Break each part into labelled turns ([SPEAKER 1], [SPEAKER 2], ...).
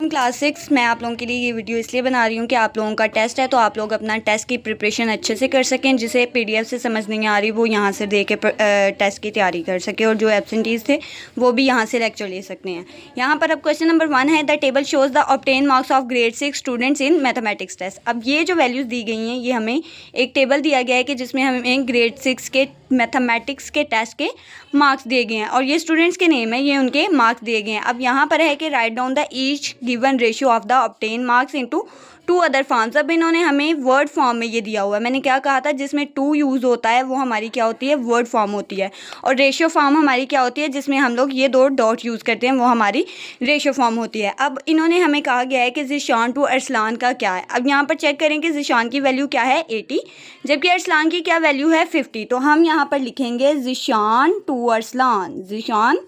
[SPEAKER 1] Class 6 मैं आप लोगों के लिए ये वीडियो इसलिए बना रही हूँ कि आप लोगों का टेस्ट है तो आप लोग अपना टेस्ट की प्रिपरेशन अच्छे से कर सकें। जिसे पीडीएफ से समझ नहीं आ रही वो यहाँ से दे के टेस्ट की तैयारी कर सके, और जो एब्सेंटीज़ थे वो भी यहाँ से लेक्चर ले सकते हैं। यहाँ पर अब क्वेश्चन नंबर 1 है, the table shows the obtain marks of grade 6 students in mathematics test. अब ये जो वैल्यूज़ दी गई हैं ये हमें एक टेबल दिया गया है कि जिसमें हमें ग्रेड 6 के मैथमेटिक्स के टेस्ट के मार्क्स दिए गए हैं और ये स्टूडेंट्स के नेम है, ये उनके मार्क्स दिए गए हैं। अब यहाँ पर है कि write down the each given ratio of the obtain marks into 2 other forms. अब इन्होंने हमें वर्ड फॉर्म में ये दिया हुआ है। मैंने क्या कहा था, जिसमें 2 यूज़ होता है वो हमारी क्या होती है, वर्ड फॉर्म होती है, और रेशियो फॉर्म हमारी क्या होती है, जिसमें हम लोग ये 2 डॉट यूज़ करते हैं, वो हमारी रेशियो फॉर्म होती है। अब इन्होंने हमें कहा गया है कि ज़िशान टू अरसलान का क्या है। अब यहाँ पर चेक करें कि ज़िशान की वैल्यू क्या है 80, जबकि अरसलान की क्या वैल्यू है 50। तो हम यहाँ पर लिखेंगे ज़िशान टू अरसलान, ज़िशान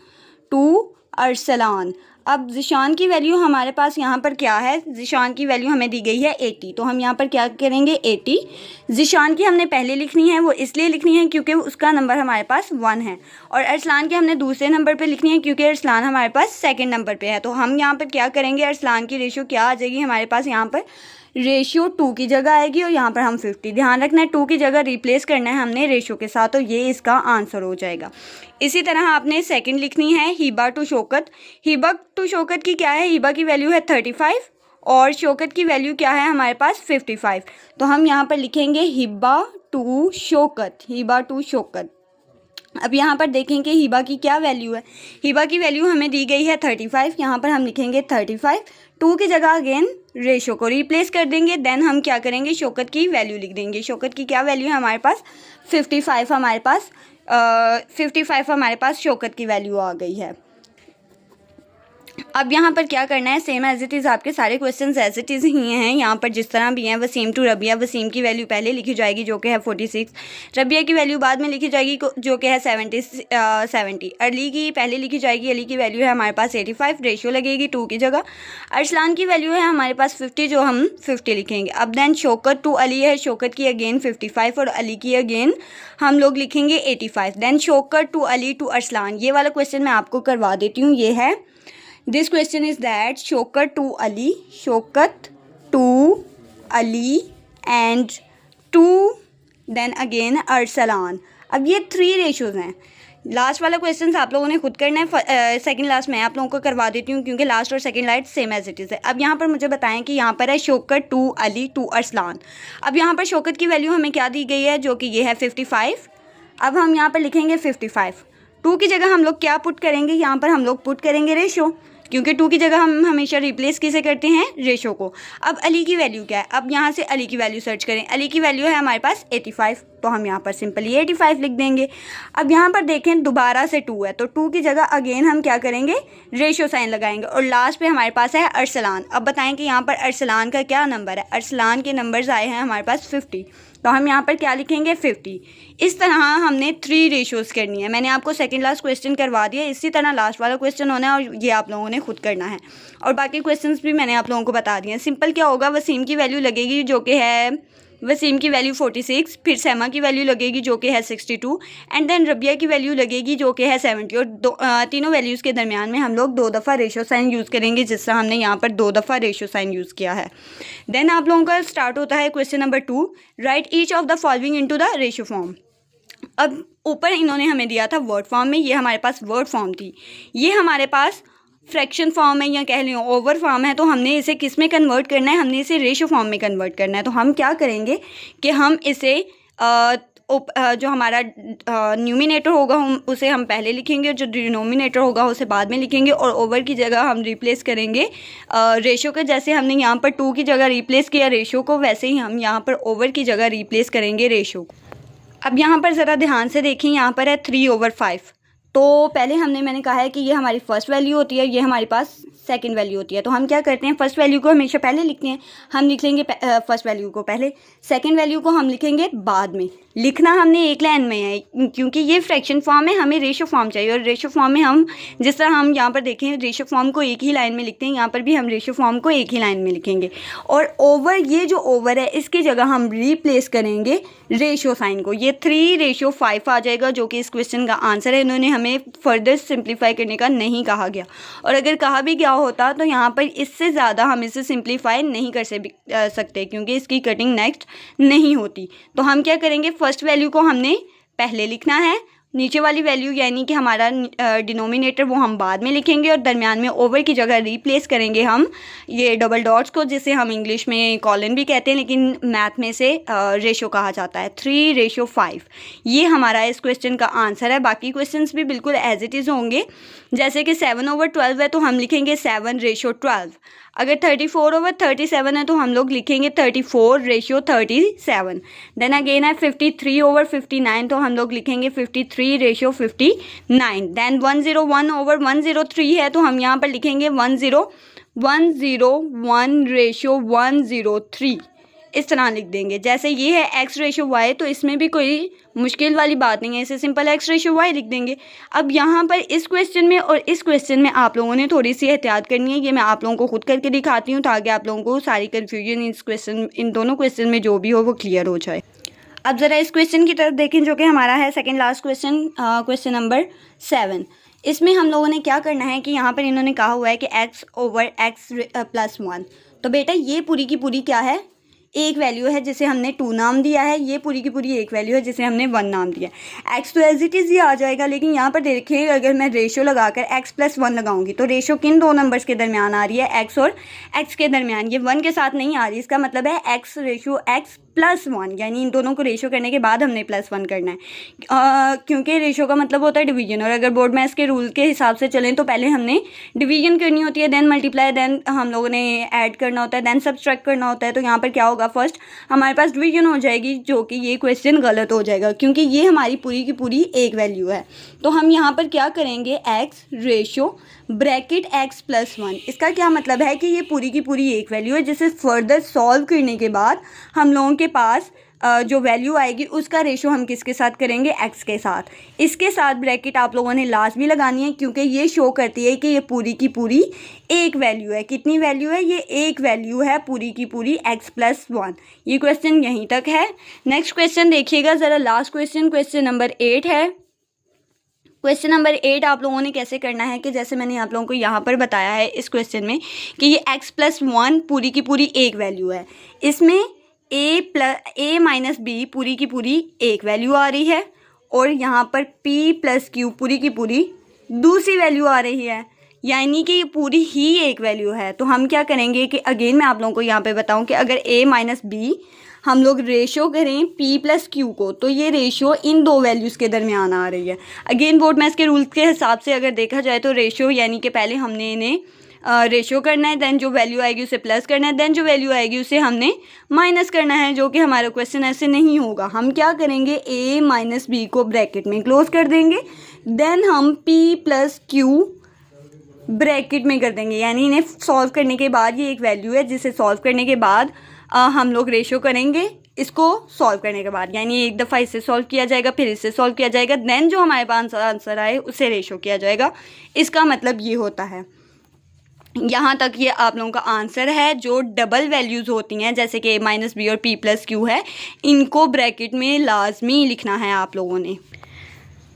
[SPEAKER 1] टू अरसलान। अब ज़िशान की वैल्यू हमारे पास यहाँ पर क्या है, ज़िशान की वैल्यू हमें दी गई है 80, तो हम यहाँ पर क्या करेंगे 80। ज़िशान की हमने पहले लिखनी है, वो इसलिए लिखनी है क्योंकि उसका नंबर हमारे पास 1 है, और अरसलान की हमने दूसरे नंबर पे लिखनी है क्योंकि अरसलान हमारे पास सेकंड नंबर पे है। तो हम यहाँ पर क्या करेंगे, अरसलान की रेशियो क्या आ जाएगी हमारे पास, यहाँ पर रेशियो 2 की जगह आएगी और यहाँ पर हम 50। ध्यान रखना है 2 की जगह रिप्लेस करना है हमने रेशियो के साथ, तो ये इसका आंसर हो जाएगा। इसी तरह आपने सेकंड लिखनी है हिबा टू शौकत। हिबा टू शौकत की क्या है, हिबा की वैल्यू है 35 और शौकत की वैल्यू क्या है हमारे पास 55। तो हम यहाँ पर लिखेंगे हिबा टू शौकत, हिबा टू शौकत। अब यहाँ पर देखें कि हिबा की क्या वैल्यू है, हिबा की वैल्यू हमें दी गई है 35, यहाँ पर हम लिखेंगे 35, 2 की जगह अगेन रेशो को रिप्लेस कर देंगे, देन हम क्या करेंगे शौकत की वैल्यू लिख देंगे। शौकत की क्या वैल्यू है हमारे पास 55, हमारे पास 55 हमारे पास शौकत की वैल्यू आ गई है। अब यहाँ पर क्या करना है, सेम एज इट इज़, आपके सारे क्वेश्चंस एज इट इज़ ही हैं यहाँ पर जिस तरह भी हैं। वसीम टू रबिया, वसीम की वैल्यू पहले लिखी जाएगी जो कि है 46, रबिया की वैल्यू बाद में लिखी जाएगी जो कि है 70। अली की पहले लिखी जाएगी, अली की वैल्यू है हमारे पास 85, रेशियो लगेगी 2 की जगह। अरसलान की वैल्यू है हमारे पास 50, जो हम 50 लिखेंगे। अब देन शौकत टू अली है, शौकत की अगेन 55 और अली की अगेन हम लोग लिखेंगे 85। Then Shaukat to Ali to Arsalan, ये वाला क्वेश्चन मैं आपको करवा देती हूँ। ये है, this question is that Shaukat to Ali, Shaukat to Ali and to then again Arsalan. अब ये 3 रेशोज़ हैं। लास्ट वाला क्वेश्चन आप लोगों ने खुद करना है, सेकंड लास्ट मैं आप लोगों को करवा देती हूँ क्योंकि लास्ट और second light same as it is है। अब यहाँ पर मुझे बताएं कि यहाँ पर है शौकत टू अली टू अरसलान। अब यहाँ पर शौकत की वैल्यू हमें क्या दी गई है, जो कि ये है 55। अब हम यहाँ पर लिखेंगे 55, 2 की जगह हम लोग क्या पुट करेंगे, यहाँ पर हम लोग पुट करेंगे रेशो, क्योंकि 2 की जगह हम हमेशा रिप्लेस किसे करते हैं, रेशो को। अब अली की वैल्यू क्या है, अब यहाँ से अली की वैल्यू सर्च करें। अली की वैल्यू है हमारे पास 85, तो हम यहाँ पर सिंपली 85 लिख देंगे। अब यहाँ पर देखें दोबारा से 2 है, तो 2 की जगह अगेन हम क्या करेंगे, रेशो साइन लगाएंगे, और लास्ट पे हमारे पास है अरसलान। अब बताएं कि यहाँ पर अरसलान का क्या नंबर है, अरसलान के नंबर्स आए हैं हमारे पास 50, तो हम यहाँ पर क्या लिखेंगे 50। इस तरह हमने 3 रेशियोज़ करनी है। मैंने आपको सेकंड लास्ट क्वेश्चन करवा दिया, इसी तरह लास्ट वाला क्वेश्चन होना है और ये आप लोगों ने खुद करना है, और बाकी क्वेश्चंस भी मैंने आप लोगों को बता दिए हैं। सिंपल क्या होगा, वसीम की वैल्यू लगेगी जो कि है, वसीम की वैल्यू 46, फिर सैमा की वैल्यू लगेगी जो कि है 62, एंड देन रबिया की वैल्यू लगेगी जो कि है 70, और तीनों वैल्यूज़ के दरमियान में हम लोग 2 दफ़ा रेशो साइन यूज़ करेंगे, जिस तरह हमने यहाँ पर 2 दफ़ा रेशो साइन यूज़ किया है। देन आप लोगों का स्टार्ट होता है question number 2, right each of the following into the ratio form. अब ऊपर इन्होंने हमें दिया था वर्ड फॉर्म में, ये हमारे पास वर्ड फॉर्म थी, ये हमारे पास फ्रैक्शन फॉर्म है या कह लें ओवर फॉर्म है, तो हमने इसे किस में कन्वर्ट करना है, हमने इसे रेशो फॉर्म में कन्वर्ट करना है। तो हम क्या करेंगे कि हम इसे जो हमारा न्यूमिनेटर होगा उसे हम पहले लिखेंगे, जो डिनोमिनेटर होगा उसे बाद में लिखेंगे, और ओवर की जगह हम रिप्लेस करेंगे रेशो के। जैसे हमने यहाँ पर 2 की जगह रिप्लेस किया रेशो को, वैसे ही हम यहाँ पर ओवर की जगह रिप्लेस करेंगे रेशो को। अब यहाँ पर ज़रा ध्यान से देखें, यहाँ पर है 3/5। तो पहले मैंने कहा है कि ये हमारी फर्स्ट वैल्यू होती है, ये हमारे पास सेकंड वैल्यू होती है। तो हम क्या करते हैं, फर्स्ट वैल्यू को हमेशा पहले लिखते हैं, हम लिख लेंगे फर्स्ट वैल्यू को पहले, सेकंड वैल्यू को हम लिखेंगे बाद में। लिखना हमने एक लाइन में है क्योंकि ये फ्रैक्शन फॉर्म है, हमें रेशो फॉर्म चाहिए, और रेशो फॉर्म में हम जिस तरह हम यहाँ पर देखें रेशो फॉर्म को एक ही लाइन में लिखते हैं, यहाँ पर भी हम रेशो फॉर्म को एक ही लाइन में लिखेंगे, और ओवर, ये जो ओवर है इसकी जगह हम रिप्लेस करेंगे रेशो साइन को। ये 3/5 आ जाएगा जो कि इस क्वेश्चन का आंसर है। इन्होंने हमें हमें फर्दर सिंप्लीफाई करने का नहीं कहा गया, और अगर कहा भी गया होता तो यहाँ पर इससे ज़्यादा हम इसे सिंप्लीफाई नहीं कर सकते क्योंकि इसकी कटिंग नेक्स्ट नहीं होती। तो हम क्या करेंगे, फर्स्ट वैल्यू को हमने पहले लिखना है, नीचे वाली वैल्यू यानी कि हमारा डिनोमिनेटर वो हम बाद में लिखेंगे, और दरमियान में ओवर की जगह रिप्लेस करेंगे हम ये डबल डॉट्स को, जिसे हम इंग्लिश में कॉलन भी कहते हैं लेकिन मैथ में से रेशो कहा जाता है, 3:5। ये हमारा इस क्वेश्चन का आंसर है। बाकी क्वेश्चंस भी बिल्कुल एज इट इज़ होंगे, जैसे कि 7/12 है तो हम लिखेंगे 7:12। अगर 34/37 है तो हम लोग लिखेंगे 34:37। देन अगेन है 53/59 तो हम लोग लिखेंगे 53:59। देन 101/103 है तो हम यहाँ पर लिखेंगे 101:103। इस तरह लिख देंगे। जैसे ये है x/y, तो इसमें भी कोई मुश्किल वाली बात नहीं है, इसे सिंपल x/y लिख देंगे। अब यहाँ पर इस क्वेश्चन में और इस क्वेश्चन में आप लोगों ने थोड़ी सी एहतियात करनी है। ये मैं आप लोगों को खुद करके दिखाती हूँ ताकि आप लोगों को सारी कन्फ्यूजन इन दोनों क्वेश्चन में जो भी हो वो क्लियर हो जाए। अब ज़रा इस क्वेश्चन की तरफ देखें जो कि हमारा है second last question, question number 7। इसमें हम लोगों ने क्या करना है कि यहाँ पर इन्होंने कहा हुआ है कि x/x+1। तो बेटा ये पूरी की पूरी क्या है, एक वैल्यू है जिसे हमने 2 नाम दिया है, ये पूरी की पूरी एक वैल्यू है जिसे हमने 1 नाम दिया है। x तो एज इट इज़ ही आ जाएगा, लेकिन यहाँ पर देखिए अगर मैं रेशो लगाकर x+1 लगाऊंगी तो रेशो किन दो नंबर्स के दरमियान आ रही है, x और x के दरमियान, ये 1 के साथ नहीं आ रही। इसका मतलब है x/x+1, यानी इन दोनों को रेशो करने के बाद हमने +1 करना है, क्योंकि रेशो का मतलब होता है डिवीजन, और अगर बोर्ड मैथ्स के रूल के हिसाब से चलें तो पहले हमने डिवीजन करनी होती है, देन मल्टीप्लाई, देन हम लोगों ने ऐड करना होता है, देन सब्सट्रैक्ट करना होता है। तो यहाँ पर क्या होगा, फर्स्ट हमारे पास डिवीजन हो जाएगी, जो कि ये क्वेश्चन गलत हो जाएगा क्योंकि ये हमारी पूरी की पूरी एक वैल्यू है। तो हम यहाँ पर क्या करेंगे, x/(x+1)। इसका क्या मतलब है कि ये पूरी की पूरी एक वैल्यू है जिसे फर्दर सॉल्व करने के बाद हम लोगों के पास जो वैल्यू आएगी उसका रेशो हम किसके साथ करेंगे, x के साथ। इसके साथ ब्रैकेट आप लोगों ने लास्ट भी लगानी है क्योंकि ये शो करती है कि ये पूरी की पूरी एक वैल्यू है। कितनी वैल्यू है, ये एक वैल्यू है पूरी की पूरी x+1। ये क्वेश्चन यहीं तक है। नेक्स्ट क्वेश्चन देखिएगा ज़रा, लास्ट क्वेश्चन, क्वेश्चन नंबर 8 है। क्वेश्चन नंबर 8 आप लोगों ने कैसे करना है कि जैसे मैंने आप लोगों को यहाँ पर बताया है इस क्वेश्चन में कि ये x+1 पूरी की पूरी एक वैल्यू है, इसमें a - b पूरी की पूरी एक वैल्यू आ रही है, और यहाँ पर p + q पूरी की पूरी दूसरी वैल्यू आ रही है, यानी कि ये पूरी ही एक वैल्यू है। तो हम क्या करेंगे कि अगेन मैं आप लोगों को यहाँ पे बताऊँ कि अगर a - b हम लोग रेशो करें p + q को, तो ये रेशो इन दो वैल्यूज़ के दरमियान आ रही है। अगेन बोर्ड मैथ्स के रूल्स के हिसाब से अगर देखा जाए तो रेशो यानी कि पहले हमने इन्हें रेशो करना है, देन जो वैल्यू आएगी उसे प्लस करना है, देन जो वैल्यू आएगी उसे हमने माइनस करना है, जो कि हमारा क्वेश्चन ऐसे नहीं होगा। हम क्या करेंगे, a - b को ब्रैकेट में क्लोज कर देंगे, देन हम p + q ब्रैकेट में कर देंगे, यानी इन्हें सॉल्व करने के बाद ये एक वैल्यू है जिसे सॉल्व करने के बाद हम लोग रेशो करेंगे। इसको सॉल्व करने के बाद यानी एक दफ़ा इसे सॉल्व किया जाएगा, फिर इससे सॉल्व किया जाएगा, देन जो हमारे पास आंसर आए उसे रेशो किया जाएगा। इसका मतलब ये होता है। यहाँ तक ये आप लोगों का आंसर है। जो डबल वैल्यूज़ होती हैं जैसे कि a - b और p + q है, इनको ब्रैकेट में लाजमी लिखना है आप लोगों ने।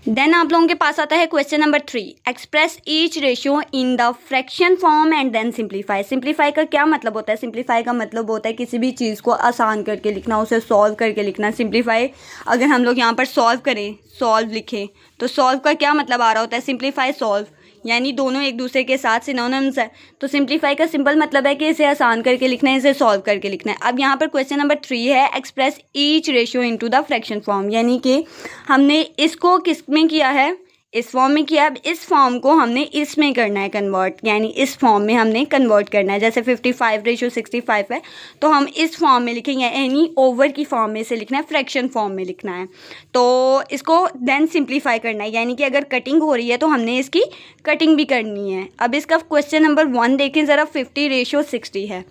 [SPEAKER 1] देन आप लोगों के पास आता है question number 3, express each ratio in the fraction form and then simplify. Simplify का क्या मतलब होता है, सिंप्लीफाई का मतलब होता है किसी भी चीज़ को आसान करके लिखना, उसे सॉल्व करके लिखना। सिंप्लीफाई अगर हम लोग यहाँ पर सॉल्व करें, सॉल्व लिखें, तो सॉल्व का क्या मतलब आ रहा होता है, सिंप्लीफाई सॉल्व, यानी दोनों एक दूसरे के साथ सिनोनिम्स है। तो सिंप्लीफाई का सिंपल मतलब है कि इसे आसान करके लिखना है, इसे सॉल्व करके लिखना है। अब यहाँ पर क्वेश्चन नंबर 3 है, express each ratio into the fraction form, यानी कि हमने इसको किस में किया है, इस फॉर्म में किया। अब इस फॉर्म को हमने इसमें करना है कन्वर्ट, यानी इस फॉर्म में हमने कन्वर्ट करना है। जैसे 55/65 है तो हम इस फॉर्म में लिखेंगे, यानी ओवर की फॉर्म में से लिखना है, फ्रैक्शन फॉर्म में लिखना है। तो इसको देन सिंप्लीफाई करना है, यानी कि अगर कटिंग हो रही है तो हमने इसकी कटिंग भी करनी है। अब इसका क्वेश्चन नंबर 1 देखें ज़रा, 50/60 है।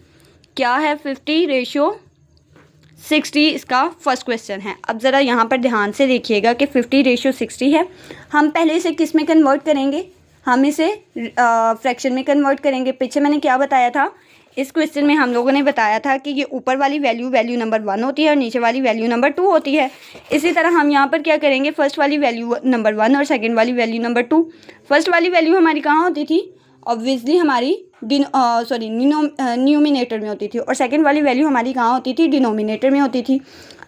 [SPEAKER 1] क्या है, 50/60 इसका फर्स्ट क्वेश्चन है। अब ज़रा यहाँ पर ध्यान से देखिएगा कि 50/60 है। हम पहले इसे किस में कन्वर्ट करेंगे, हम इसे फ्रैक्शन में कन्वर्ट करेंगे। पीछे मैंने क्या बताया था, इस क्वेश्चन में हम लोगों ने बताया था कि ये ऊपर वाली वैल्यू नंबर 1 होती है और नीचे वाली वैल्यू नंबर 2 होती है। इसी तरह हम यहाँ पर क्या करेंगे, फर्स्ट वाली वैल्यू नंबर 1 और सेकंड वाली वैल्यू नंबर 2। फर्स्ट वाली वैल्यू हमारी कहाँ होती थी, ऑब्वियसली हमारी न्यूमिनेटर में होती थी, और सेकंड वाली वैल्यू हमारी कहाँ होती थी, डिनोमिनेटर में होती थी।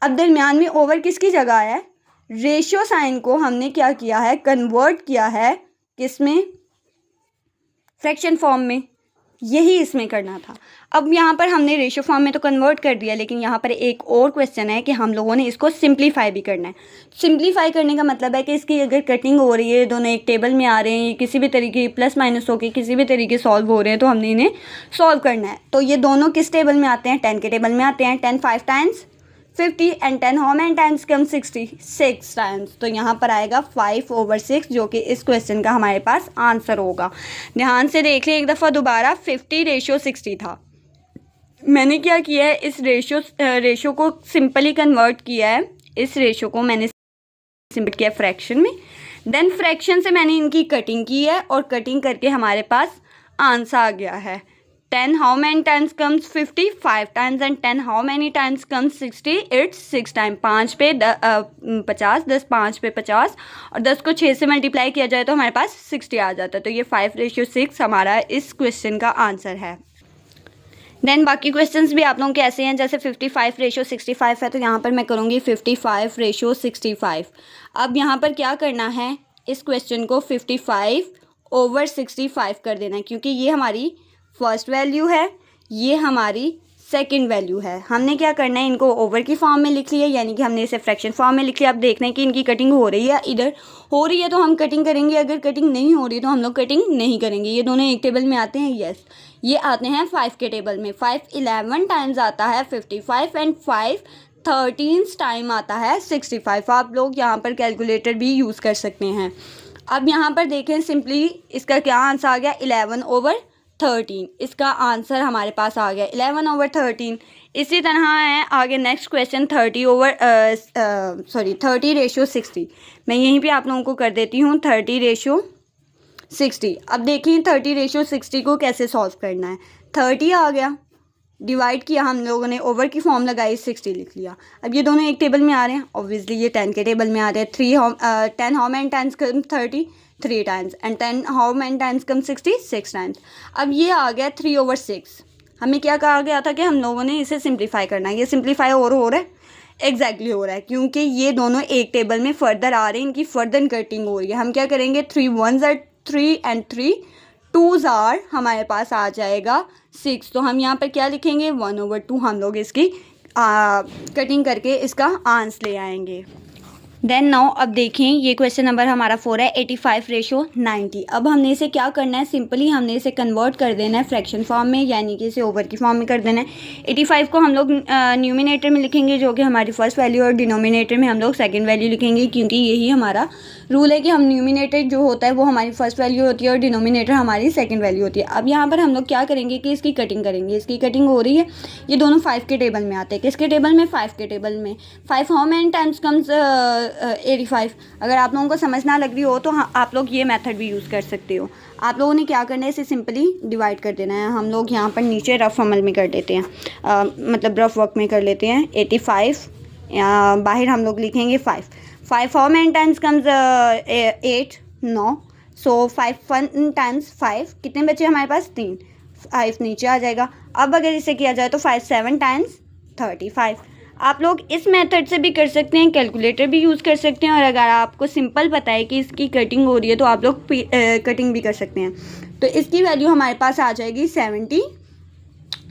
[SPEAKER 1] अब दरमियान में ओवर किसकी जगह है, रेशियो साइन को हमने क्या किया है, कन्वर्ट किया है किस में, फ्रैक्शन फॉर्म में। यही इसमें करना था। अब यहाँ पर हमने रेशियो फॉर्म में तो कन्वर्ट कर दिया, लेकिन यहाँ पर एक और क्वेश्चन है कि हम लोगों ने इसको सिंप्लीफाई भी करना है। सिंप्लीफाई करने का मतलब है कि इसकी अगर कटिंग हो रही है, दोनों एक टेबल में आ रहे हैं, किसी भी तरीके प्लस माइनस होकर किसी भी तरीके सॉल्व हो रहे हैं, तो हमने इन्हें सॉल्व करना है। तो ये दोनों किस टेबल में आते हैं, 10 के टेबल में आते हैं। 10 5 times 50 and 10 how many times come 60, 6 times. तो यहाँ पर आएगा 5/6, जो कि इस क्वेश्चन का हमारे पास आंसर होगा। ध्यान से देख लें एक दफ़ा दोबारा, 50/60 था। मैंने क्या किया है, इस रेशियो को सिंपली कन्वर्ट किया है। इस रेशियो को मैंने सिंपल किया फ्रैक्शन में, देन फ्रैक्शन से मैंने इनकी कटिंग की है और कटिंग करके हमारे पास आंसर आ गया है। 10 how many times comes 50, 5 times, and 10 how many times comes 60, it's 6 time. 5 पे 50, 10 5 पे 50 और 10 को 6 से मल्टीप्लाई किया जाए तो हमारे पास 60 आ जाता है। तो ये 5/6 हमारा इस क्वेश्चन का आंसर है। देन बाकी क्वेश्चंस भी आप लोगों के ऐसे हैं, जैसे 55/65 है, तो यहाँ पर मैं करूँगी 55/65। अब यहाँ पर क्या करना है, इस क्वेश्चन को 55/65 कर देना है, क्योंकि ये हमारी फर्स्ट वैल्यू है, ये हमारी सेकंड वैल्यू है। हमने क्या करना है, इनको ओवर की फॉर्म में लिख लिया, यानी कि हमने इसे फ्रैक्शन फॉर्म में लिख लिया। अब देखना है कि इनकी कटिंग हो रही है, इधर हो रही है तो हम कटिंग करेंगे, अगर कटिंग नहीं हो रही तो हम लोग कटिंग नहीं करेंगे। ये दोनों एक टेबल में आते हैं, यस, ये आते हैं 5 के टेबल में। 5 11 टाइम्स आता है 55 एंड 5 13 टाइम आता है 65। आप लोग यहाँ पर कैलकुलेटर भी यूज़ कर सकते हैं। अब यहाँ पर देखें, सिंपली इसका क्या आंसर आ गया, 11/13। इसका आंसर हमारे पास आ गया 11/13। इसी तरह है आगे नेक्स्ट क्वेश्चन 30/60। मैं यहीं पे आप लोगों को कर देती हूँ 30/60। अब देखिए 30/60 को कैसे सॉल्व करना है। 30 आ गया, डिवाइड किया हम लोगों ने, ओवर की फॉर्म लगाई, 60 लिख लिया। अब ये दोनों एक टेबल में आ रहे हैं, ऑब्वियसली ये 10 के टेबल में आ रहे हैं। 10 how many times come 30, 3 times, and 10 how many times come 60, 6 times. अब ये आ गया 3/6। हमें क्या कहा गया था कि हम लोगों ने इसे सिंप्लीफाई करना है। ये सिंप्लीफाई और हो रहा है, एग्जैक्टली हो रहा है, क्योंकि ये दोनों एक टेबल में फर्दर आ रहे हैं, इनकी फर्दर कटिंग हो रही है। हम क्या करेंगे, 3 1s are 3 and 3 2s are हमारे पास आ जाएगा 6। तो हम यहाँ पर क्या लिखेंगे, 1/2 हम लोग इसकी कटिंग करके इसका आंसर ले आएंगे। देन नाउ अब देखें, ये क्वेश्चन नंबर हमारा 4 है, 85/90। अब हमने इसे क्या करना है, सिंपली हमने इसे कन्वर्ट कर देना है फ्रैक्शन फॉर्म में, यानी कि इसे ओवर की फॉर्म में कर देना है। 85 को हम लोग न्यूमिनेटर में लिखेंगे, जो कि हमारी फर्स्ट वैल्यू, और डिनोमिनेटर में हम लोग सेकंड वैल्यू लिखेंगे, क्योंकि यही हमारा रूल है कि हम न्यूमिनेटर जो होता है वो हमारी फर्स्ट वैल्यू होती है और डिनोमिनेटर हमारी सेकंड वैल्यू होती है। अब यहाँ पर हम लोग क्या करेंगे कि इसकी कटिंग करेंगे। इसकी कटिंग हो रही है, ये दोनों 5 के टेबल में आते हैं। किसके टेबल में, 5 के टेबल में। 5 हाउ मैनी टाइम्स कम्स 85। अगर आप लोगों को समझ ना लग रही हो तो आप लोग ये मेथड भी यूज़ कर सकते हो। आप लोगों ने क्या करना है, इसे सिंपली डिवाइड कर देना है। हम लोग यहाँ पर नीचे रफ अमल में कर देते हैं, मतलब रफ वर्क में कर लेते हैं। 85 बाहर हम लोग लिखेंगे 5 how many times comes 8, 9। So 5 1 times 5, कितने बचे हमारे पास, 3। 5 नीचे आ जाएगा। अब अगर इसे किया जाए तो 5 7 टाइम्स 35। आप लोग इस मेथड से भी कर सकते हैं, कैलकुलेटर भी यूज़ कर सकते हैं, और अगर आपको सिंपल पता है कि इसकी कटिंग हो रही है तो आप लोग कटिंग भी कर सकते हैं। तो इसकी वैल्यू हमारे पास आ जाएगी 70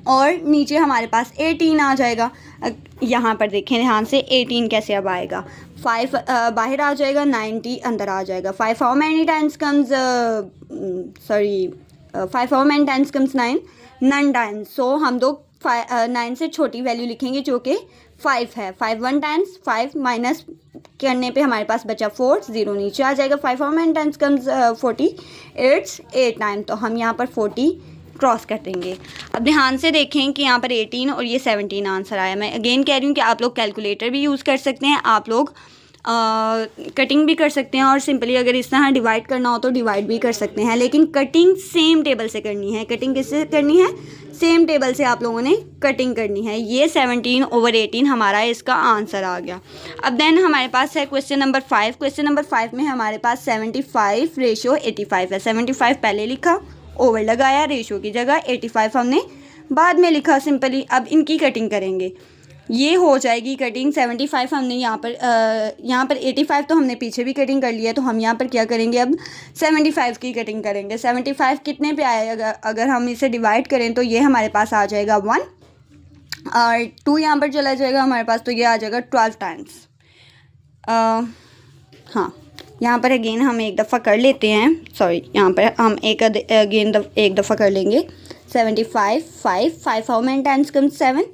[SPEAKER 1] और नीचे हमारे पास 18 आ जाएगा। यहाँ पर देखें ध्यान से, 18 कैसे अब आएगा। 5 बाहर आ जाएगा, 90 अंदर आ जाएगा। 5 how many times comes 5 how many times comes 9 times. So हम लोग 9 से छोटी वैल्यू लिखेंगे जो कि 5 है। 5 1 टाइम्स 5 माइनस करने पे हमारे पास बचा 4, 0 नीचे आ जाएगा। 5 how many times comes 40, it's 8 time. तो हम यहाँ पर 40 क्रॉस कर देंगे। अब ध्यान से देखें कि यहाँ पर 18 और ये 17 आंसर आया। मैं अगेन कह रही हूँ कि आप लोग कैलकुलेटर भी यूज़ कर सकते हैं, आप लोग कटिंग भी कर सकते हैं और सिंपली अगर इस तरह डिवाइड करना हो तो डिवाइड भी कर सकते हैं, लेकिन कटिंग सेम टेबल से करनी है। कटिंग किससे करनी है? सेम टेबल से आप लोगों ने कटिंग करनी है। ये 17/18 हमारा इसका आंसर आ गया। अब देन हमारे पास है क्वेश्चन नंबर 5। क्वेश्चन नंबर 5 में हमारे पास 75/85 है। 75 पहले लिखा, ओवर लगाया, रेशो की जगह 85 हमने बाद में लिखा सिंपली। अब इनकी कटिंग करेंगे, ये हो जाएगी कटिंग। 75 हमने यहाँ पर 85 तो हमने पीछे भी कटिंग कर लिया, तो हम यहाँ पर क्या करेंगे, अब 75 की कटिंग करेंगे। 75 कितने पे आएगा? अगर हम इसे डिवाइड करें तो ये हमारे पास आ जाएगा 1 और 2 यहाँ पर चला जाएगा हमारे पास, तो ये आ जाएगा 12 टाइम्स। हाँ, यहाँ पर अगेन हम एक दफ़ा कर लेते हैं, सॉरी यहाँ पर हम एक दफ़ा कर लेंगे। 75 5 how many times come 7?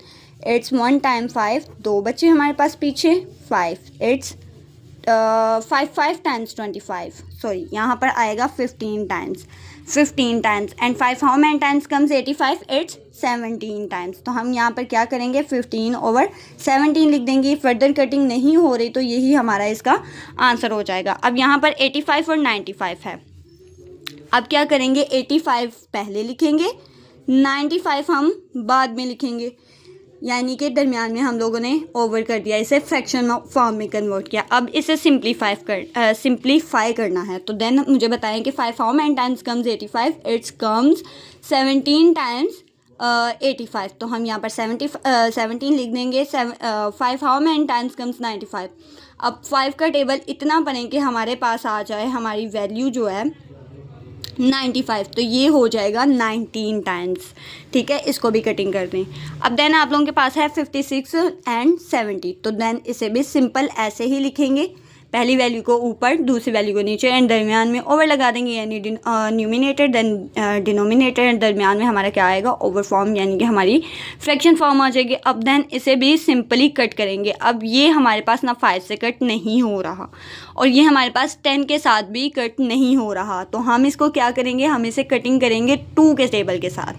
[SPEAKER 1] It's 1 time 5, 2 बच्चे हमारे पास पीछे 5, इट्स 5 टाइम्स 25, सॉरी यहाँ पर आएगा 15 times and 5 how many times comes 85? It's 17 times. तो हम यहाँ पर क्या करेंगे, 15/17 लिख देंगे। फर्दर कटिंग नहीं हो रही तो यही हमारा इसका आंसर हो जाएगा। अब यहाँ पर 85 और 95 है। अब क्या करेंगे, 85 पहले लिखेंगे, 95 हम बाद में लिखेंगे, यानी कि दरमियान में हम लोगों ने ओवर कर दिया, इसे फ्रैक्शन फॉर्म में कन्वर्ट किया। अब इसे सिंप्लीफाई करना है, तो देन मुझे बताएं कि 5 how many times comes 85? It's comes 17 times 85। तो हम यहाँ पर 17 लिख देंगे। 5 हाउ मेनी टाइम्स कम्स 95। अब 5 का टेबल इतना बने कि हमारे पास आ जाए हमारी वैल्यू जो है 95, तो ये हो जाएगा 19 टाइम्स। ठीक है, इसको भी कटिंग कर दें। अब देन आप लोगों के पास है 56 एंड 70, तो देन इसे भी सिंपल ऐसे ही लिखेंगे, पहली वैल्यू को ऊपर, दूसरी वैल्यू को नीचे एंड दरमियान में ओवर लगा देंगे, यानी न्यूमिनेटर देन डिनोमिनेटर एंड दरमियान में हमारा क्या आएगा, ओवर फॉर्म, यानी कि हमारी फ्रैक्शन फॉर्म आ जाएगी। अब देन इसे भी सिंपली कट करेंगे। अब ये हमारे पास ना 5 से कट नहीं हो रहा और ये हमारे पास 10 के साथ भी कट नहीं हो रहा, तो हम इसको क्या करेंगे, हम इसे कटिंग करेंगे 2 के टेबल के साथ।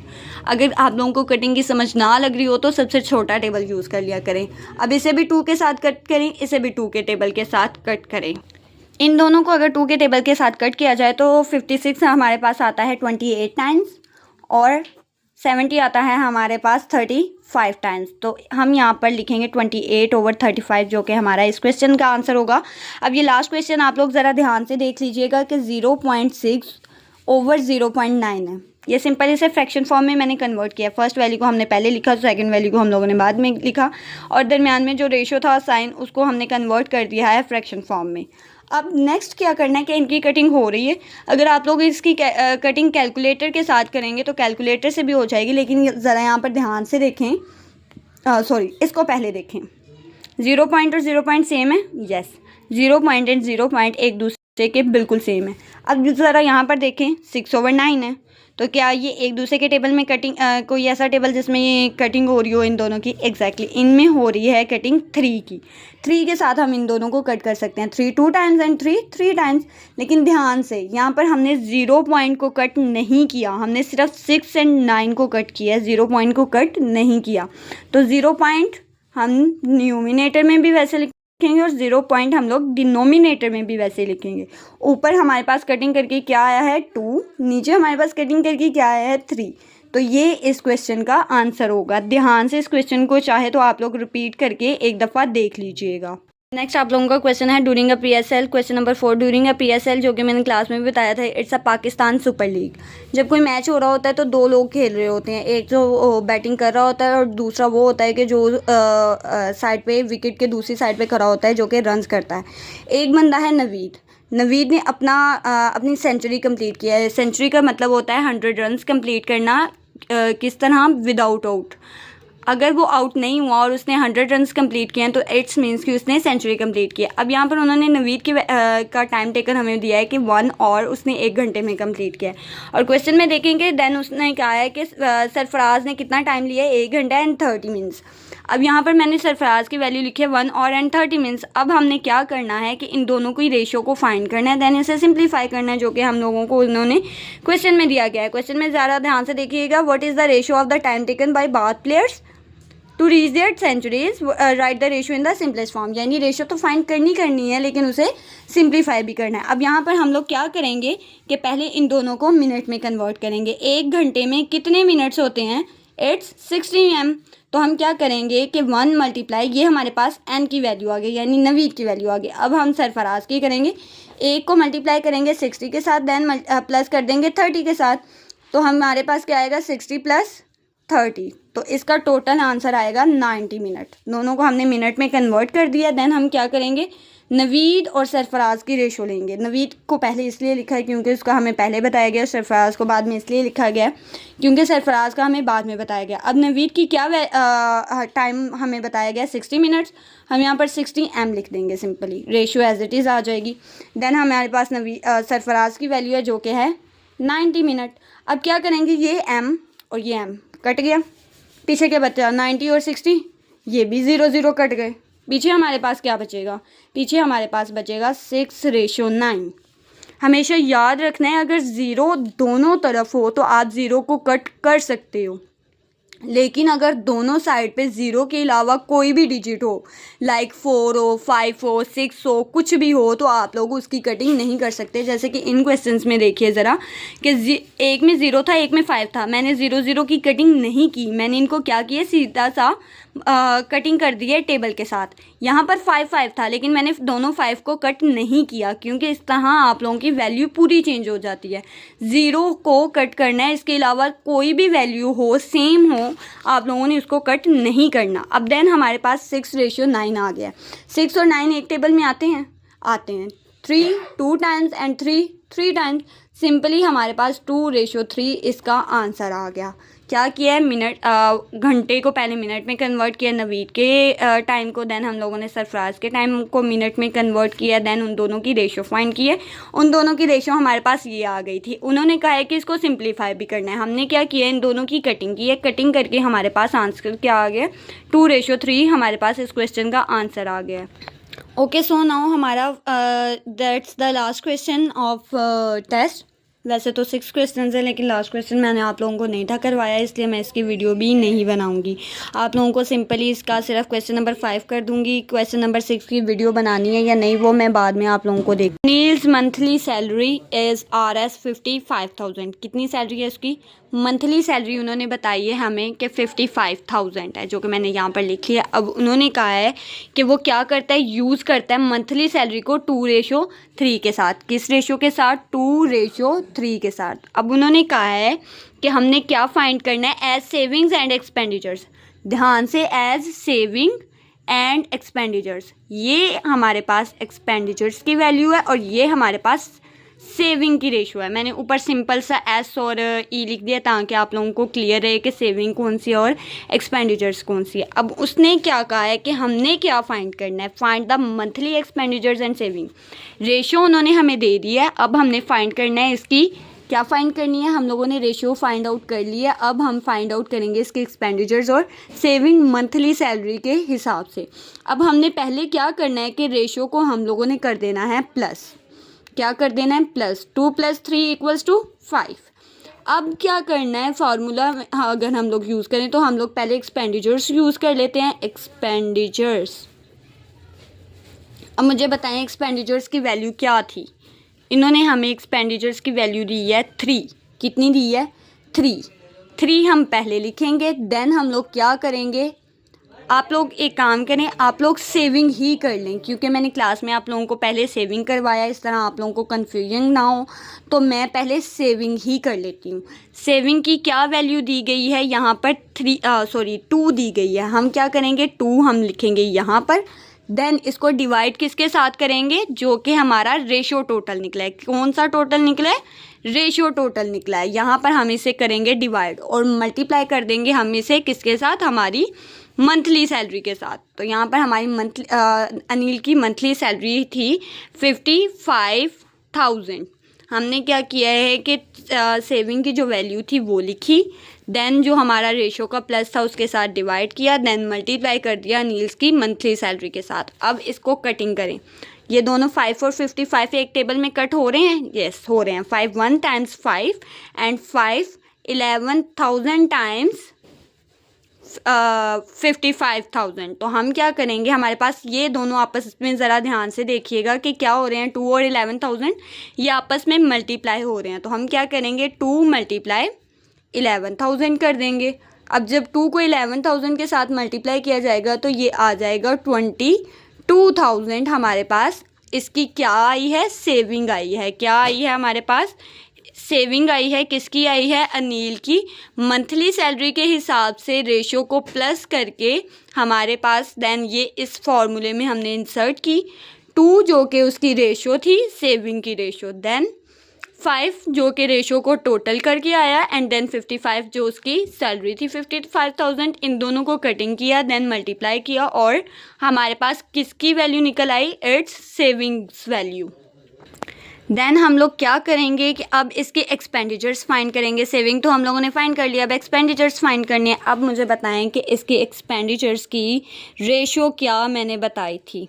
[SPEAKER 1] अगर आप लोगों को कटिंग की समझ ना लग रही हो तो सबसे छोटा टेबल यूज़ कर लिया करें। अब इसे भी 2 के साथ कट करें, इसे भी 2 के टेबल के साथ कट करें। इन दोनों को अगर 2 के टेबल के साथ कट किया जाए तो 56 हमारे पास आता है 28 टाइम्स और 70 आता है हमारे पास 35 टाइम्स। तो हम यहाँ पर लिखेंगे 28/35 जो कि हमारा इस क्वेश्चन का आंसर होगा। अब ये लास्ट क्वेश्चन आप लोग ज़रा ध्यान से देख लीजिएगा कि 0.6/0.9 है। ये सिंपल इसे फ्रैक्शन फॉर्म में मैंने कन्वर्ट किया। फर्स्ट वैल्यू को हमने पहले लिखा, सेकंड वैल्यू को हम लोगों ने बाद में लिखा और दरमियान में जो रेशो था साइन, उसको हमने कन्वर्ट कर दिया है फ्रैक्शन फॉर्म में। अब नेक्स्ट क्या करना है कि इनकी कटिंग हो रही है। अगर आप लोग इसकी कटिंग कैलकुलेटर के साथ करेंगे तो कैलकुलेटर से भी हो जाएगी, लेकिन ज़रा यहाँ पर ध्यान से देखें, सॉरी इसको पहले देखें। 0 पॉइंट और 0 पॉइंट सेम है, यस 0 पॉइंट एंड 0 पॉइंट एक दूसरे के बिल्कुल सेम है। अब ज़रा यहाँ पर देखें 6/9 है, तो क्या ये एक दूसरे के टेबल में कटिंग, कोई ऐसा टेबल जिसमें ये कटिंग हो रही हो इन दोनों की? एग्जैक्टली इनमें हो रही है कटिंग 3 की। 3 के साथ हम इन दोनों को कट कर सकते हैं, 3 2 टाइम्स एंड 3 3 टाइम्स। लेकिन ध्यान से यहाँ पर हमने 0 पॉइंट को कट नहीं किया, हमने सिर्फ 6 एंड 9 को कट किया है, 0 पॉइंट को कट नहीं किया। तो 0 पॉइंट हम न्यूमिनेटर में भी वैसे लिखेंगे और 0 पॉइंट हम लोग डिनोमिनेटर में भी वैसे लिखेंगे। ऊपर हमारे पास कटिंग करके क्या आया है 2, नीचे हमारे पास कटिंग करके क्या आया है 3। तो ये इस क्वेश्चन का आंसर होगा। ध्यान से इस क्वेश्चन को चाहे तो आप लोग रिपीट करके एक दफ़ा देख लीजिएगा। नेक्स्ट आप लोगों का क्वेश्चन है during a PSL, question number 4। During a PSL, जो कि मैंने क्लास में भी बताया था, it's a Pakistan super league. जब कोई मैच हो रहा होता है तो 2 लोग खेल रहे होते हैं, एक जो बैटिंग कर रहा होता है और दूसरा वो होता है कि जो साइड पे विकेट के दूसरी साइड पे खड़ा होता है जो कि रन्स करता है। एक बंदा है नवीद ने अपनी सेंचुरी कंप्लीट किया है। सेंचुरी का मतलब होता है 100 रन्स कंप्लीट करना। किस तरह? Without out. अगर वो आउट नहीं हुआ और उसने 100 रन्स कंप्लीट किए हैं तो इट्स मीन्स कि उसने सेंचुरी कंप्लीट किया। अब यहाँ पर उन्होंने नवीद का टाइम टेकन हमें दिया है कि 1 और उसने 1 घंटे में कंप्लीट किया है। और क्वेश्चन में देखेंगे देन उसने कहा है कि सरफराज ने कितना टाइम लिया है, 1 घंटा एंड 30 मिनट्स। अब यहाँ पर मैंने सरफराज की वैल्यू लिखी है 1 और एंड 30 मिनट्स। अब हमने क्या करना है कि इन दोनों की रेशो को फाइंड करना है, देन इसे सिंप्लीफाई करना है, जो कि हम लोगों को उन्होंने क्वेश्चन में दिया गया है। क्वेश्चन में ज़्यादा ध्यान से देखिएगा। What is the ratio of the time taken by both players? To reach their centuries right the ratio in the simplest form, यानी रेशो तो फाइंड करनी है लेकिन उसे सिंप्लीफाई भी करना है। अब यहाँ पर हम लोग क्या करेंगे कि पहले इन दोनों को मिनट में कन्वर्ट करेंगे। 1 घंटे में कितने मिनट्स होते हैं? It's 60 m। तो हम क्या करेंगे कि 1 मल्टीप्लाई, ये हमारे पास n की वैल्यू आ गई यानी नवीद की वैल्यू आ गई। अब हम सरफराज की करेंगे, 1 को मल्टीप्लाई करेंगे 60 के साथ, देन प्लस कर देंगे 30 के साथ, तो हमारे पास क्या आएगा 60 + 30, तो इसका टोटल आंसर आएगा 90 मिनट। दोनों को हमने मिनट में कन्वर्ट कर दिया। देन हम क्या करेंगे, नवीद और सरफराज की रेशो लेंगे। नवीद को पहले इसलिए लिखा है क्योंकि उसका हमें पहले बताया गया, सरफराज को बाद में इसलिए लिखा गया क्योंकि सरफराज का हमें बाद में बताया गया। अब नवीद की क्या टाइम हमें बताया गया 60 मिनट्स, हम यहाँ पर 60 m लिख देंगे simply, ratio as it is आ जाएगी। देन हमारे पास सरफराज की वैल्यू है जो कि है 90 मिनट। अब क्या करेंगे, ये m और ये m कट गया, पीछे क्या बचा 90 और 60, ये भी 0 0 कट गए। पीछे हमारे पास क्या बचेगा, पीछे हमारे पास बचेगा 6:9। हमेशा याद रखना है अगर ज़ीरो दोनों तरफ हो तो आप ज़ीरो को कट कर सकते हो, लेकिन अगर दोनों साइड पे ज़ीरो के अलावा कोई भी डिजिट हो, लाइक 4 हो, 5 हो, 6 हो, कुछ भी हो, तो आप लोग उसकी कटिंग नहीं कर सकते। जैसे कि इन क्वेश्चंस में देखिए ज़रा कि एक में 0 था, एक में 5 था, मैंने 0 0 की कटिंग नहीं की, मैंने इनको क्या किया सीधा सा कटिंग कर दी है टेबल के साथ। यहाँ पर 5 5 था लेकिन मैंने दोनों 5 को कट नहीं किया क्योंकि इस तरह आप लोगों की वैल्यू पूरी चेंज हो जाती है। 0 को कट करना है, इसके अलावा कोई भी वैल्यू हो, सेम हो, आप लोगों ने उसको कट नहीं करना। अब देन हमारे पास 6:9 आ गया। 6 और 9 एक टेबल में आते हैं 3 2 टाइम्स एंड 3 3 टाइम्स, सिंपली हमारे पास 2:3 इसका आंसर आ गया। क्या किया है, घंटे को पहले मिनट में कन्वर्ट किया, नवीद के टाइम को, देन हम लोगों ने सरफराज के टाइम को मिनट में कन्वर्ट किया, देन उन दोनों की रेशो फाइंड की है। उन दोनों की रेशो हमारे पास ये आ गई थी। उन्होंने कहा है कि इसको सिंप्लीफाई भी करना है, हमने क्या किया, इन दोनों की कटिंग की है। कटिंग करके हमारे पास आंसर क्या आ गया, 2:3 हमारे पास इस क्वेश्चन का आंसर आ गया। ओके, सो नाउ हमारा that's the last question of test. वैसे तो 6 क्वेश्चन है लेकिन लास्ट क्वेश्चन मैंने आप लोगों को नहीं था करवाया, इसलिए मैं इसकी वीडियो भी नहीं बनाऊंगी। आप लोगों को सिंपली इसका सिर्फ क्वेश्चन नंबर 5 कर दूंगी। क्वेश्चन नंबर 6 की वीडियो बनानी है या नहीं वो मैं बाद में आप लोगों को देख। Niels monthly salary is Rs 55,000। कितनी सैलरी है उसकी, मंथली सैलरी उन्होंने बताई है हमें कि 55,000 है, जो कि मैंने यहाँ पर लिख लिया। अब उन्होंने कहा है कि वो क्या करता है, यूज़ करता है मंथली सैलरी को 2:3 के साथ। किस रेशो के साथ, 2:3 के साथ। अब उन्होंने कहा है कि हमने क्या फाइंड करना है, एज सेविंग्स एंड एक्सपेंडिचर्स। ध्यान से, एज सेविंग एंड एक्सपेंडिचर्स, ये हमारे पास एक्सपेंडिचर्स की वैल्यू है और ये हमारे पास सेविंग की रेशो है। मैंने ऊपर सिंपल सा एस और ई लिख दिया ताकि आप लोगों को क्लियर रहे कि सेविंग कौन सी है और एक्सपेंडिचर्स कौन सी है। अब उसने क्या कहा है कि हमने क्या फाइंड करना है, find the monthly expenditures and saving. Ratio उन्होंने हमें दे दी है, अब हमने फाइंड करना है इसकी क्या फाइंड करनी है। हम लोगों ने रेशियो फाइंड आउट कर लिया, अब हम फाइंड आउट करेंगे इसके एक्सपेंडिचर्स और सेविंग मंथली सैलरी के हिसाब से। अब हमने पहले क्या करना है कि रेशियो को हम लोगों ने कर देना है प्लस। क्या कर देना है, प्लस। 2 + 3 = 5। अब क्या करना है, फार्मूला अगर हम लोग यूज़ करें तो हम लोग पहले एक्सपेंडिचर्स यूज़ कर लेते हैं, एक्सपेंडिचर्स। अब मुझे बताएं एक्सपेंडिचर्स की वैल्यू क्या थी। इन्होंने हमें एक्सपेंडिचर्स की वैल्यू दी है 3। कितनी दी है, 3 हम पहले लिखेंगे, देन हम लोग क्या करेंगे, आप लोग एक काम करें, आप लोग सेविंग ही कर लें क्योंकि मैंने क्लास में आप लोगों को पहले सेविंग करवाया, इस तरह आप लोगों को कन्फ्यूजन ना हो, तो मैं पहले सेविंग ही कर लेती हूँ। सेविंग की क्या वैल्यू दी गई है, यहाँ पर 2 दी गई है। हम क्या करेंगे, 2 हम लिखेंगे यहाँ पर, देन इसको डिवाइड किसके साथ करेंगे, जो कि हमारा रेशो टोटल निकला है। कौन सा टोटल निकला है, रेशो टोटल निकला है। यहाँ पर हम इसे करेंगे डिवाइड और मल्टीप्लाई कर देंगे हम इसे किसके साथ, हमारी मंथली सैलरी के साथ। तो यहाँ पर हमारी अनिल की मंथली सैलरी थी 55,000। हमने क्या किया है कि सेविंग की जो वैल्यू थी वो लिखी, देन जो हमारा रेशो का प्लस था उसके साथ डिवाइड किया, देन मल्टीप्लाई कर दिया अनिल्स की मंथली सैलरी के साथ। अब इसको कटिंग करें, ये दोनों 5 और 55 एक टेबल में कट हो रहे हैं, यस हो रहे हैं। 5 1 टाइम्स 5 एंड 5 11,000 टाइम्स 55,000। तो हम क्या करेंगे, हमारे पास ये दोनों आपस में ज़रा ध्यान से देखिएगा कि क्या हो रहे हैं, 2 और 11,000 ये आपस में मल्टीप्लाई हो रहे हैं। तो हम क्या करेंगे, 2 मल्टीप्लाई 11,000 कर देंगे। अब जब 2 को 11,000 के साथ मल्टीप्लाई किया जाएगा तो ये आ जाएगा 22,000। हमारे पास इसकी क्या आई है, सेविंग आई है। क्या आई है हमारे पास, सेविंग आई है। किसकी आई है, अनिल की। मंथली सैलरी के हिसाब से रेशो को प्लस करके हमारे पास देन ये इस फॉर्मूले में हमने इंसर्ट की। 2 जो कि उसकी रेशो थी, सेविंग की रेशो, देन 5 जो कि रेशो को टोटल करके आया, एंड देन 55 जो उसकी सैलरी थी 55,000। इन दोनों को कटिंग किया, देन मल्टीप्लाई किया और हमारे पास किसकी वैल्यू निकल आई, इट्स सेविंग्स वैल्यू। देन हम लोग क्या करेंगे कि अब इसके एक्सपेंडिचर्स फाइंड करेंगे। सेविंग तो हम लोगों ने फाइंड कर लिया, अब एक्सपेंडिचर्स फाइंड करने हैं। अब मुझे बताएं कि इसके एक्सपेंडिचर्स की रेशो क्या मैंने बताई थी।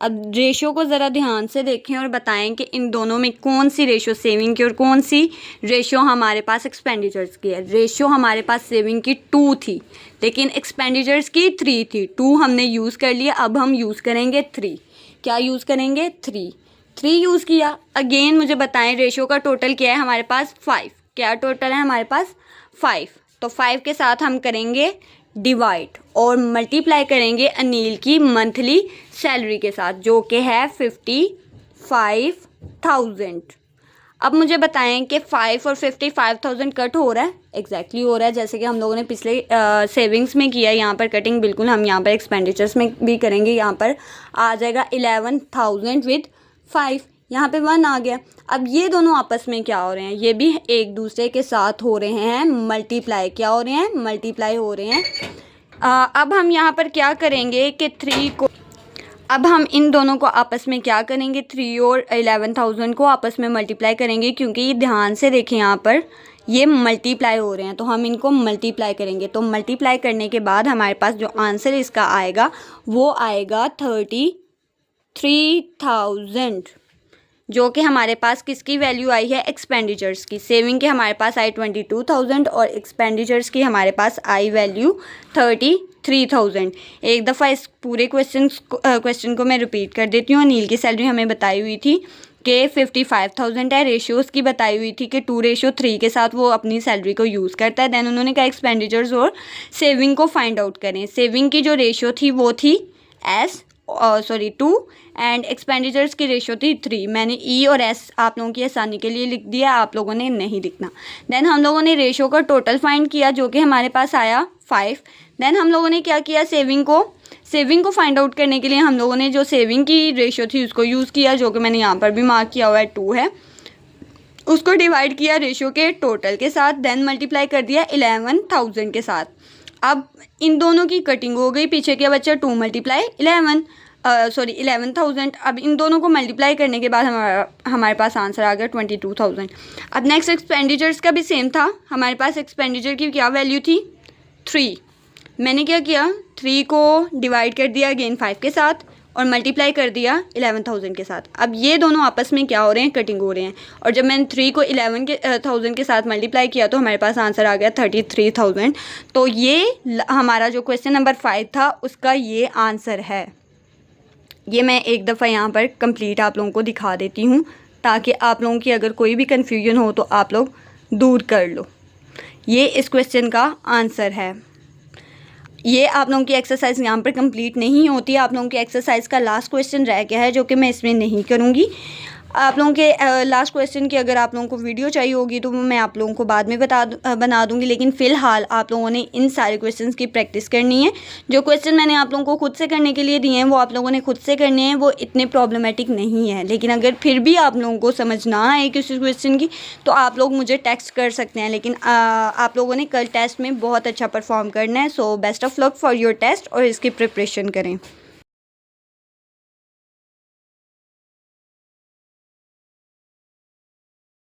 [SPEAKER 1] अब रेशो को ज़रा ध्यान से देखें और बताएं कि इन दोनों में कौन सी रेशो सेविंग की और कौन सी रेशो हमारे पास एक्सपेंडिचर्स की है। रेशो हमारे पास सेविंग की 2 थी, लेकिन एक्सपेंडिचर्स की 3 थी। 2 हमने यूज़ कर लिया, अब हम यूज़ करेंगे 3। क्या यूज़ करेंगे, 3 यूज़ किया। अगेन मुझे बताएं रेशो का टोटल क्या है हमारे पास, 5। क्या टोटल है हमारे पास, 5। तो 5 के साथ हम करेंगे डिवाइड और मल्टीप्लाई करेंगे अनिल की मंथली सैलरी के साथ जो कि है 55,000। अब मुझे बताएं कि 5 और 55,000 कट हो रहा है, एग्जैक्टली हो रहा है जैसे कि हम लोगों ने पिछले सेविंग्स में किया। यहाँ पर कटिंग बिल्कुल हम यहाँ पर एक्सपेंडिचर्स में भी करेंगे। यहाँ पर आ जाएगा 11,000 विद 5, यहाँ पे 1 आ गया। अब ये दोनों आपस में क्या हो रहे हैं, ये भी एक दूसरे के साथ हो रहे हैं मल्टीप्लाई। क्या हो रहे हैं, मल्टीप्लाई हो रहे हैं। अब हम यहाँ पर क्या करेंगे कि 3 को, अब हम इन दोनों को आपस में क्या करेंगे, 3 और 11,000 को आपस में मल्टीप्लाई करेंगे, क्योंकि ये ध्यान से देखें यहाँ पर ये मल्टीप्लाई हो रहे हैं, तो हम इनको मल्टीप्लाई करेंगे। तो मल्टीप्लाई करने के बाद हमारे पास जो आंसर इसका आएगा वो आएगा 33,000, जो कि हमारे पास किसकी वैल्यू आई है, एक्सपेंडिचर्स की। सेविंग के हमारे पास आई 22,000 और एक्सपेंडिचर्स की हमारे पास आई वैल्यू 33,000। एक दफ़ा इस पूरे क्वेश्चन को मैं रिपीट कर देती हूँ। अनिल की सैलरी हमें बताई हुई थी कि 55,000 है। रेशियोज़ की बताई हुई थी कि 2:3 के साथ वो अपनी सैलरी को यूज़ करता है। देन उन्होंने कहा एक्सपेंडिचर्स और सेविंग को फाइंड आउट करें। सेविंग की जो रेशियो थी वो थी 2 एंड एक्सपेंडिचर्स की रेशो थी 3। मैंने ई और एस आप लोगों की आसानी के लिए लिख दिया, आप लोगों ने नहीं लिखना। देन हम लोगों ने रेशो का टोटल फाइंड किया जो कि हमारे पास आया 5। देन हम लोगों ने क्या किया, सेविंग को फाइंड आउट करने के लिए हम लोगों ने जो सेविंग की रेशो थी उसको यूज़ किया, जो कि मैंने यहाँ पर भी मार्क किया हुआ है 2 है। उसको डिवाइड किया रेशो के टोटल के साथ, देन मल्टीप्लाई कर दिया 11,000 के साथ। अब इन दोनों की कटिंग हो गई, पीछे क्या बच्चा 2 मल्टीप्लाई 11,000। अब इन दोनों को मल्टीप्लाई करने के बाद हमारे पास आंसर आ गया 22,000। अब नेक्स्ट एक्सपेंडिचर्स का भी सेम था। हमारे पास एक्सपेंडिचर की क्या वैल्यू थी, 3। मैंने क्या किया, 3 को डिवाइड कर दिया अगेन 5 के साथ और मल्टीप्लाई कर दिया 11,000 के साथ। अब ये दोनों आपस में क्या हो रहे हैं, कटिंग हो रहे हैं। और जब मैंने 3 को 11,000 के साथ मल्टीप्लाई किया तो हमारे पास आंसर आ गया 33,000। तो ये हमारा जो क्वेश्चन नंबर 5 था उसका ये आंसर है। ये मैं एक दफ़ा यहाँ पर कंप्लीट आप लोगों को दिखा देती हूँ ताकि आप लोगों की अगर कोई भी कन्फ्यूजन हो तो आप लोग दूर कर लो। ये इस क्वेश्चन का आंसर है। ये आप लोगों की एक्सरसाइज यहाँ पर कंप्लीट नहीं होती। आप लोगों की एक्सरसाइज का लास्ट क्वेश्चन रह गया है जो कि मैं इसमें नहीं करूँगी। आप लोगों के लास्ट क्वेश्चन की अगर आप लोगों को वीडियो चाहिए होगी तो मैं आप लोगों को बाद में बना दूँगी, लेकिन फ़िलहाल आप लोगों ने इन सारे क्वेश्चंस की प्रैक्टिस करनी है। जो क्वेश्चन मैंने आप लोगों को खुद से करने के लिए दिए हैं वो आप लोगों ने खुद से करने हैं। वो इतने प्रॉब्लमेटिक नहीं है, लेकिन अगर फिर भी आप लोगों को समझ ना आए किसी क्वेश्चन की तो आप लोग मुझे टेक्स्ट कर सकते हैं। लेकिन आप लोगों ने कल टेस्ट में बहुत अच्छा परफॉर्म करना है। So best of luck for your test और इसकी प्रिपरेशन करें।